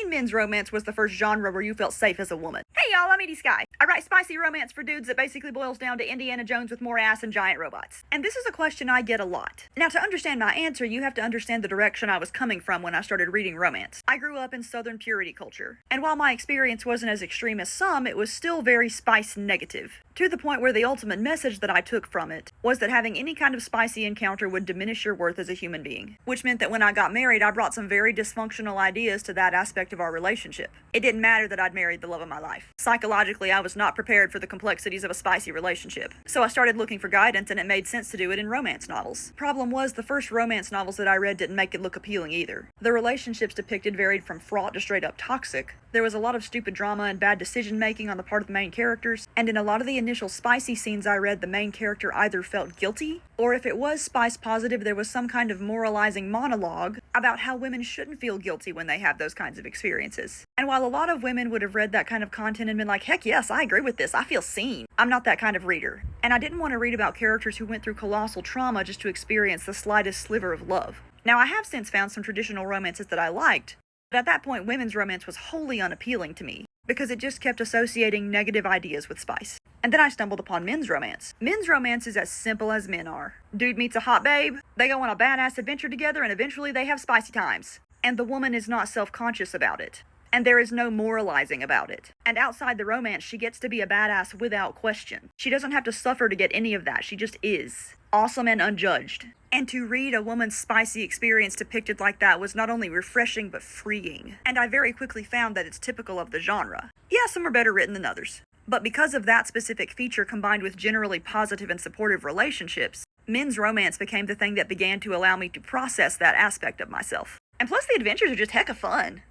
teen men's romance was the first genre where you felt safe as a woman. Hey y'all, I'm Edie Skye. I write spicy romance for dudes that basically boils down to Indiana Jones with more ass and giant robots. And this is a question I get a lot. Now, to understand my answer, you have to understand the direction I was coming from when I started reading romance. I grew up in Southern purity culture, and while my experience wasn't as extreme as some, it was still very spice negative. To the point where the ultimate message that I took from it was that having any kind of spicy encounter would diminish your worth as a human being. Which meant that when I got married, I brought some very dysfunctional ideas to that aspect of our relationship. It didn't matter that I'd married the love of my life. Psychologically, I was not prepared for the complexities of a spicy relationship. So I started looking for guidance, and it made sense to do it in romance novels. Problem was, the first romance novels that I read didn't make it look appealing either. The relationships depicted varied from fraught to straight up toxic. There was a lot of stupid drama and bad decision making on the part of the main characters, and in a lot of the initial spicy scenes I read, the main character either felt guilty, or if it was spice positive, there was some kind of moralizing monologue about how women shouldn't feel guilty when they have those kinds of experiences. And while a lot of women would have read that kind of content and been like, heck yes, I agree with this, I feel seen, I'm not that kind of reader. And I didn't want to read about characters who went through colossal trauma just to experience the slightest sliver of love. Now, I have since found some traditional romances that I liked, but at that point, women's romance was wholly unappealing to me, because it just kept associating negative ideas with spice. And then I stumbled upon men's romance. Men's romance is as simple as men are. Dude meets a hot babe, they go on a badass adventure together, and eventually they have spicy times. And the woman is not self-conscious about it. And there is no moralizing about it. And outside the romance, she gets to be a badass without question. She doesn't have to suffer to get any of that, she just is. Awesome and unjudged. And to read a woman's spicy experience depicted like that was not only refreshing, but freeing. And I very quickly found that it's typical of the genre. Yeah, some are better written than others. But because of that specific feature combined with generally positive and supportive relationships, men's romance became the thing that began to allow me to process that aspect of myself. And plus the adventures are just hecka fun.